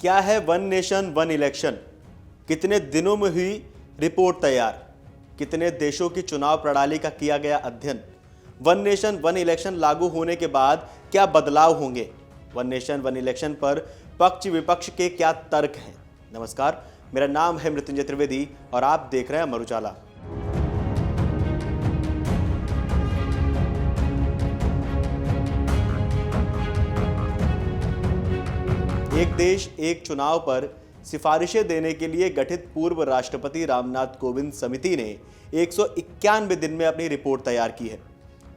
क्या है one nation one election? कितने दिनों में हुई रिपोर्ट तैयार? कितने देशों की चुनाव प्रणाली का किया गया अध्ययन? वन नेशन वन इलेक्शन लागू होने के बाद क्या बदलाव होंगे? वन नेशन वन इलेक्शन पर पक्ष विपक्ष के क्या तर्क हैं? नमस्कार, मेरा नाम है मृत्युंजय त्रिवेदी और आप देख रहे हैं अमर उजाला। एक देश एक चुनाव पर सिफारिशें देने के लिए गठित पूर्व राष्ट्रपति रामनाथ कोविंद समिति ने 191 दिन में अपनी रिपोर्ट तैयार की है।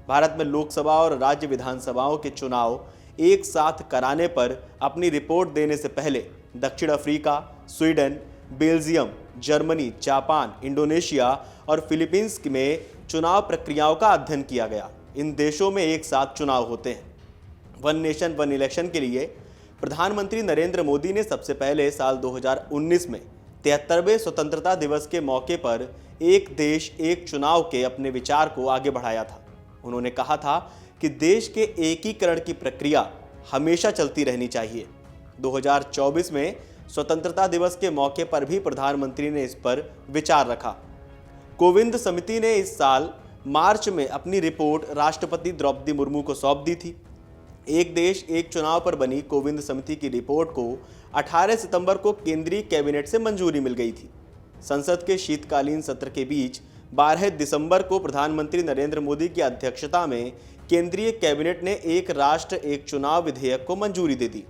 भारत में लोकसभा और राज्य विधानसभाओं के चुनाव एक साथ कराने पर अपनी रिपोर्ट देने से पहले दक्षिण Africa, Sweden, Belgium, Germany, Japan, Indonesia और फिलीपींस में चुनाव प्रक्रियाओं का अध्ययन किया गया। इन देशों में एक साथ चुनाव होते हैं। वन नेशन वन इलेक्शन के लिए प्रधानमंत्री नरेंद्र मोदी ने सबसे पहले साल 2019 में 73वें स्वतंत्रता दिवस के मौके पर एक देश एक चुनाव के अपने विचार को आगे बढ़ाया था। उन्होंने कहा था कि देश के एकीकरण की प्रक्रिया हमेशा चलती रहनी चाहिए। 2024 में स्वतंत्रता दिवस के मौके पर भी प्रधानमंत्री ने इस पर विचार रखा। कोविंद समिति ने इस साल मार्च में अपनी रिपोर्ट राष्ट्रपति द्रौपदी मुर्मू को सौंप दी थी। एक देश एक चुनाव पर बनी कोविंद समिति की रिपोर्ट को 18 सितंबर को केंद्रीय कैबिनेट से मंजूरी मिल गई थी। संसद के शीतकालीन सत्र के बीच 12 दिसंबर को प्रधानमंत्री नरेंद्र मोदी की अध्यक्षता में केंद्रीय कैबिनेट ने एक राष्ट्र एक चुनाव विधेयक को मंजूरी दे दी।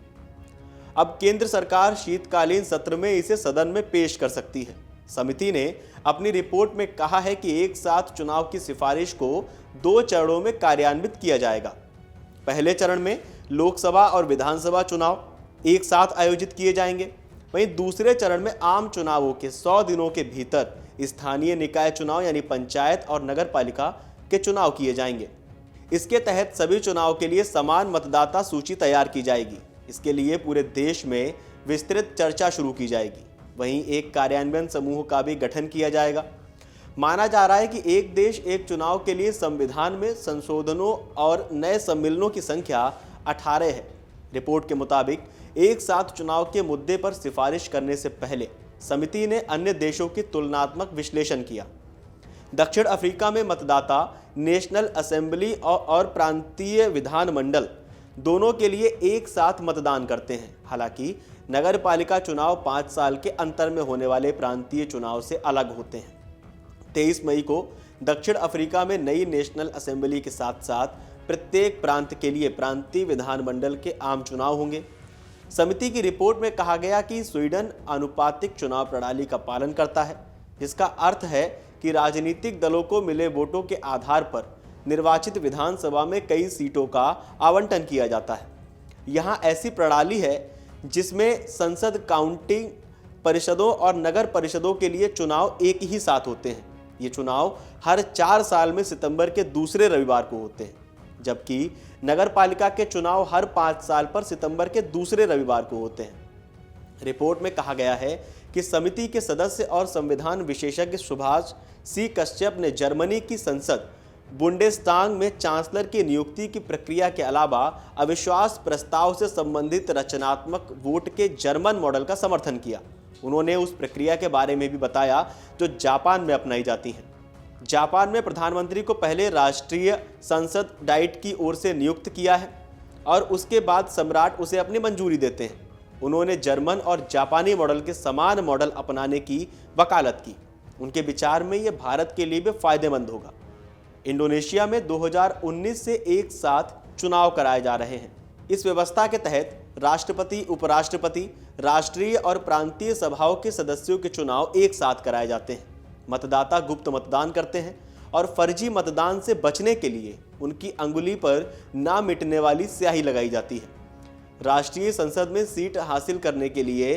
अब केंद्र सरकार शीतकालीन सत्र में इसे सदन में पेश कर सकती है। समिति ने अपनी रिपोर्ट में कहा है कि एक साथ चुनाव की सिफारिश को 2 चरणों में कार्यान्वित किया जाएगा। पहले चरण में लोकसभा और विधानसभा चुनाव एक साथ आयोजित किए जाएंगे। वहीं दूसरे चरण में आम चुनावों के 100 दिनों के भीतर स्थानीय निकाय चुनाव यानी पंचायत और नगर पालिका के चुनाव किए जाएंगे। इसके तहत सभी चुनाव के लिए समान मतदाता सूची तैयार की जाएगी। इसके लिए पूरे देश में विस्तृत चर्चा शुरू की जाएगी। वहीं एक कार्यान्वयन समूह का भी गठन किया जाएगा। माना जा रहा है कि एक देश एक चुनाव के लिए संविधान में संशोधनों और नए सम्मेलनों की संख्या 18 है। रिपोर्ट के मुताबिक एक साथ चुनाव के मुद्दे पर सिफारिश करने से पहले समिति ने अन्य देशों की तुलनात्मक विश्लेषण किया। दक्षिण अफ्रीका में मतदाता नेशनल असेंबली और प्रांतीय विधानमंडल दोनों के लिए एक साथ मतदान करते हैं। हालांकि नगर पालिका चुनाव 5 साल के अंतर में होने वाले प्रांतीय चुनाव से अलग होते हैं। 23 मई को दक्षिण अफ्रीका में नई नेशनल असेंबली के साथ साथ प्रत्येक प्रांत के लिए प्रांतीय विधानमंडल के आम चुनाव होंगे। समिति की रिपोर्ट में कहा गया कि स्वीडन आनुपातिक चुनाव प्रणाली का पालन करता है, जिसका अर्थ है कि राजनीतिक दलों को मिले वोटों के आधार पर निर्वाचित विधानसभा में कई सीटों का आवंटन किया जाता है। यहाँ ऐसी प्रणाली है जिसमें संसद, काउंटिंग परिषदों और नगर परिषदों के लिए चुनाव एक ही साथ होते हैं। ये चुनाव हर 4 साल में सितंबर के दूसरे रविवार को होते हैं, जबकि नगर पालिका के चुनाव हर 5 साल पर सितंबर के दूसरे रविवार को होते हैं। रिपोर्ट में कहा गया है कि समिति के सदस्य और संविधान विशेषज्ञ सुभाष सी कश्यप ने जर्मनी की संसद बुंडेस्टाग में चांसलर की नियुक्ति की प्रक्रिया के अलावा अविश्वास प्रस्ताव से संबंधित रचनात्मक वोट के जर्मन मॉडल का समर्थन किया। उन्होंने उस प्रक्रिया के बारे में भी बताया जो जापान में अपनाई जाती है। जापान में प्रधानमंत्री को पहले राष्ट्रीय संसद डाइट की ओर से नियुक्त किया है और उसके बाद सम्राट उसे अपनी मंजूरी देते हैं। उन्होंने जर्मन और जापानी मॉडल के समान मॉडल अपनाने की वकालत की। उनके विचार में यह भारत के लिए भी फायदेमंद होगा। इंडोनेशिया में 2019 से एक साथ चुनाव कराए जा रहे हैं। इस व्यवस्था के तहत राष्ट्रपति, उपराष्ट्रपति, राष्ट्रीय और प्रांतीय सभाओं के सदस्यों के चुनाव एक साथ कराए जाते हैं। मतदाता गुप्त मतदान करते हैं और फर्जी मतदान से बचने के लिए उनकी अंगुली पर ना मिटने वाली स्याही लगाई जाती है। राष्ट्रीय संसद में सीट हासिल करने के लिए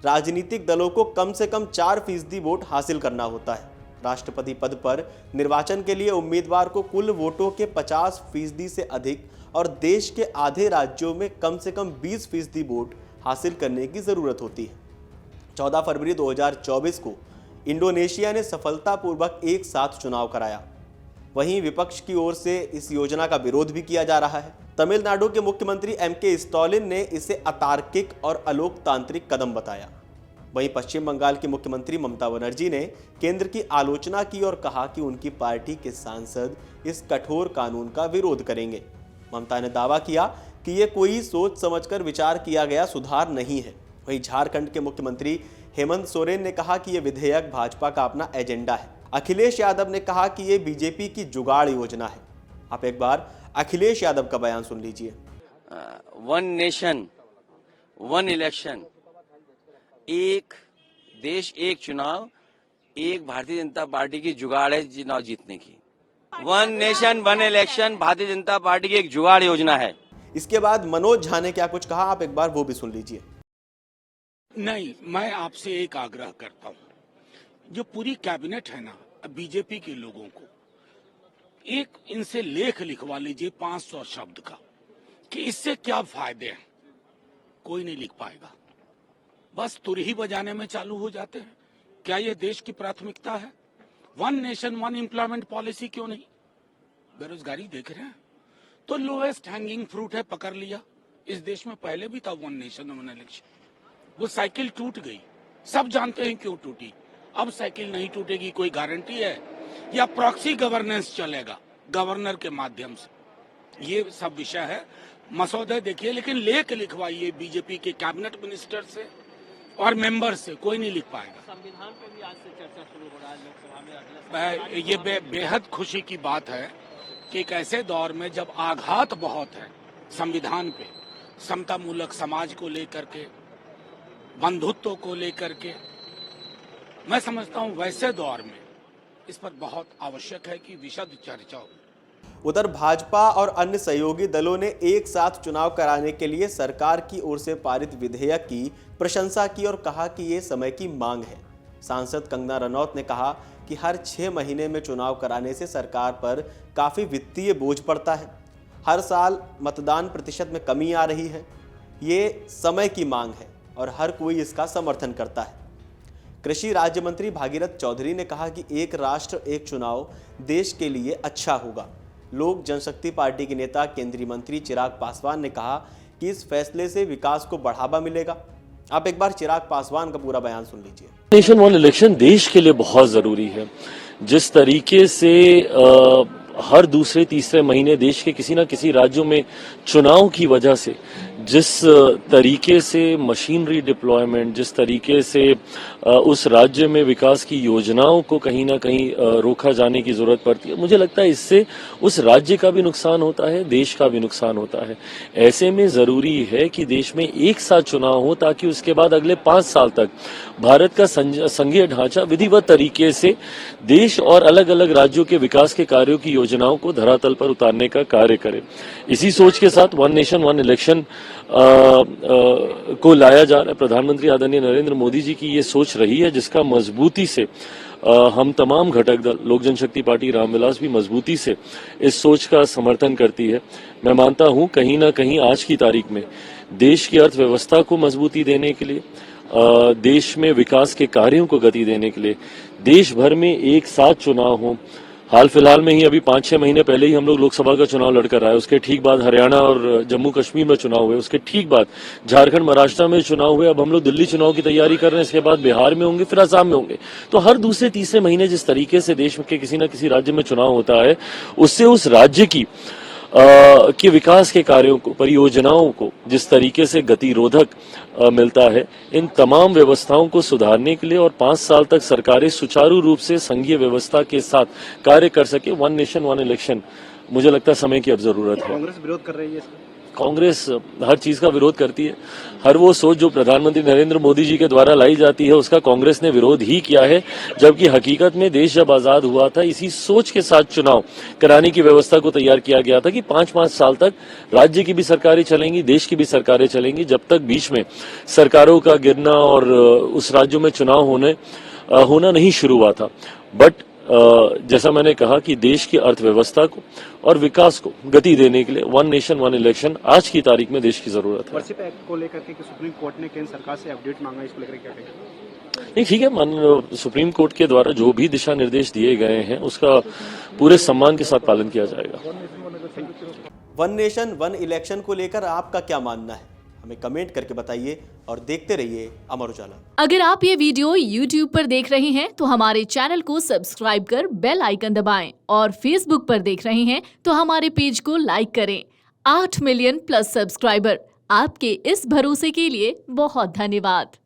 राजनीतिक दलों को कम से कम 4% वोट हासिल करना होता है। राष्ट्रपति पद पर निर्वाचन के लिए उम्मीदवार को कुल वोटों के 50% से अधिक और देश के आधे राज्यों में कम से कम 20% वोट हासिल करने की ज़रूरत होती है। 14 फरवरी 2024 को इंडोनेशिया ने सफलतापूर्वक एक साथ चुनाव कराया। वहीं विपक्ष की ओर से इस योजना का विरोध भी किया जा रहा है। तमिलनाडु के मुख्यमंत्री एम.के. स्टालिन ने इसे अतार्किक और अलोकतांत्रिक कदम बताया। वहीं पश्चिम बंगाल की मुख्यमंत्री ममता बनर्जी ने केंद्र की आलोचना की और कहा कि उनकी पार्टी के सांसद इस कठोर कानून का विरोध करेंगे। ममता ने दावा किया कि ये कोई सोच समझकर विचार किया गया सुधार नहीं है। वहीं झारखंड के मुख्यमंत्री हेमंत सोरेन ने कहा कि यह विधेयक भाजपा का अपना एजेंडा है। अखिलेश यादव ने कहा कि यह बीजेपी की जुगाड़ योजना है। आप एक बार अखिलेश यादव का बयान सुन लीजिए। वन नेशन वन इलेक्शन, एक देश एक चुनाव, एक भारतीय जनता पार्टी की जुगाड़ है चुनाव जीतने की। One nation one election Bharatiya Janata party की एक जुगाड़ योजना है। इसके बाद मनोज झा ने क्या कुछ कहा, आप एक बार वो भी सुन लीजिए। नहीं, मैं आपसे एक आग्रह करता हूं, जो पूरी कैबिनेट है ना बीजेपी के लोगों को, एक इनसे लेख लिखवा लीजिए 500 शब्द का कि इससे क्या फायदे हैं। कोई नहीं लिख पाएगा, बस तुरही बजाने में चालू हो जाते हैं। क्या ये देश की प्राथमिकता है? One nation one employment policy क्यों नहीं? बेरोजगारी देख रहे हैं तो लोएस्ट हैंगिंग फ्रूट है, पकड़ लिया। इस देश में पहले भी था वन नेशन वन इलेक्शन, वो साइकिल टूट गई, सब जानते हैं क्यों टूटी। अब साइकिल नहीं टूटेगी, कोई गारंटी है? या प्रॉक्सी गवर्नेंस चलेगा गवर्नर के माध्यम से? ये सब विषय है। मसौदे देखिए, लेकिन लेख लिखवाइए बीजेपी के कैबिनेट मिनिस्टर से और मेंबर से, कोई नहीं लिख पाएगा। संविधान पे भी आज से चर्चा शुरू हो रहा है लोकसभा में। ये बेहद खुशी की बात है कि एक ऐसे दौर में जब आघात बहुत है संविधान पे, समतामूलक समाज को लेकर के, बंधुत्व को लेकर के, मैं समझता हूं वैसे दौर में इस पर बहुत आवश्यक है कि विशद चर्चा हो। उधर भाजपा और अन्य सहयोगी दलों ने एक साथ चुनाव कराने के लिए सरकार की ओर से पारित विधेयक की प्रशंसा की और कहा कि ये समय की मांग है। सांसद कंगना रनौत ने कहा कि हर 6 महीने में चुनाव कराने से सरकार पर काफ़ी वित्तीय बोझ पड़ता है। हर साल मतदान प्रतिशत में कमी आ रही है। ये समय की मांग है और हर कोई इसका समर्थन करता है। कृषि राज्य मंत्री भागीरथ चौधरी ने कहा कि एक राष्ट्र एक चुनाव देश के लिए अच्छा होगा। लोक जनशक्ति पार्टी के नेता केंद्रीय मंत्री चिराग पासवान ने कहा कि इस फैसले से विकास को बढ़ावा मिलेगा। आप एक बार चिराग पासवान का पूरा बयान सुन लीजिए। नेशन वन इलेक्शन देश के लिए बहुत जरूरी है। जिस तरीके से हर दूसरे तीसरे महीने देश के किसी न किसी राज्यों में चुनाव की वजह से जिस तरीके से मशीनरी डिप्लॉयमेंट, जिस तरीके से उस राज्य में विकास की योजनाओं को कहीं ना कहीं रोका जाने की जरूरत पड़ती है, मुझे लगता है इससे उस राज्य का भी नुकसान होता है, देश का भी नुकसान होता है। ऐसे में जरूरी है कि देश में एक साथ चुनाव हो ताकि उसके बाद अगले 5 साल तक भारत का संघीय ढांचा विधिवत तरीके से देश और अलग अलग राज्यों के विकास के कार्यों की योजनाओं को धरातल पर उतारने का कार्य करे। इसी सोच के साथ वन नेशन वन इलेक्शन को लाया जा रहा है। प्रधानमंत्री आदरणीय नरेंद्र मोदी जी की ये सोच रही है, जिसका मजबूती से हम तमाम घटक दल, लोक जनशक्ति पार्टी रामविलास भी मजबूती से इस सोच का समर्थन करती है। मैं मानता हूं कहीं ना कहीं आज की तारीख में देश की अर्थव्यवस्था को मजबूती देने के लिए, देश में विकास के कार्यों को गति देने के लिए देश भर में एक साथ चुनाव हो। हाल फिलहाल में ही अभी 5-6 महीने पहले ही हम लोग लोकसभा का चुनाव लड़कर आए, उसके ठीक बाद हरियाणा और जम्मू कश्मीर में चुनाव हुए, उसके ठीक बाद झारखंड महाराष्ट्र में चुनाव हुए। अब हम लोग दिल्ली चुनाव की तैयारी कर रहे हैं, इसके बाद बिहार में होंगे, फिर असम में होंगे। तो हर दूसरे तीसरे महीने जिस तरीके से देश के किसी न किसी राज्य में चुनाव होता है, उससे उस राज्य की के विकास के कार्यों को, परियोजनाओं को जिस तरीके से गतिरोधक मिलता है, इन तमाम व्यवस्थाओं को सुधारने के लिए और 5 साल तक सरकारें सुचारू रूप से संघीय व्यवस्था के साथ कार्य कर सके, वन नेशन वन इलेक्शन मुझे लगता है समय की अब जरूरत है। कांग्रेस विरोध कर रही है। कांग्रेस हर चीज का विरोध करती है। हर वो सोच जो प्रधानमंत्री नरेंद्र मोदी जी के द्वारा लाई जाती है उसका कांग्रेस ने विरोध ही किया है, जबकि हकीकत में देश जब आजाद हुआ था इसी सोच के साथ चुनाव कराने की व्यवस्था को तैयार किया गया था कि 5-5 साल तक राज्य की भी सरकारें चलेंगी, देश की भी सरकारें चलेंगी, जब तक बीच में सरकारों का गिरना और उस राज्यों में चुनाव होना नहीं शुरू हुआ था। बट जैसा मैंने कहा कि देश की अर्थव्यवस्था को और विकास को गति देने के लिए वन नेशन वन इलेक्शन आज की तारीख में देश की जरूरत है। वर्षिप एक्ट को लेकर के सुप्रीम कोर्ट ने केंद्र सरकार से अपडेट मांगा, इसको लेकर क्या कहेंगे? नहीं, ठीक है, सुप्रीम कोर्ट के द्वारा जो भी दिशा निर्देश दिए गए हैं उसका पूरे सम्मान के साथ पालन किया जाएगा। वन नेशन वन इलेक्शन को लेकर आपका क्या मानना है, हमें कमेंट करके बताइए और देखते रहिए अमर उजाला। अगर आप ये वीडियो YouTube पर देख रहे हैं तो हमारे चैनल को सब्सक्राइब कर बेल आइकन दबाएं और Facebook पर देख रहे हैं तो हमारे पेज को लाइक करें। 8 मिलियन प्लस सब्सक्राइबर, आपके इस भरोसे के लिए बहुत धन्यवाद।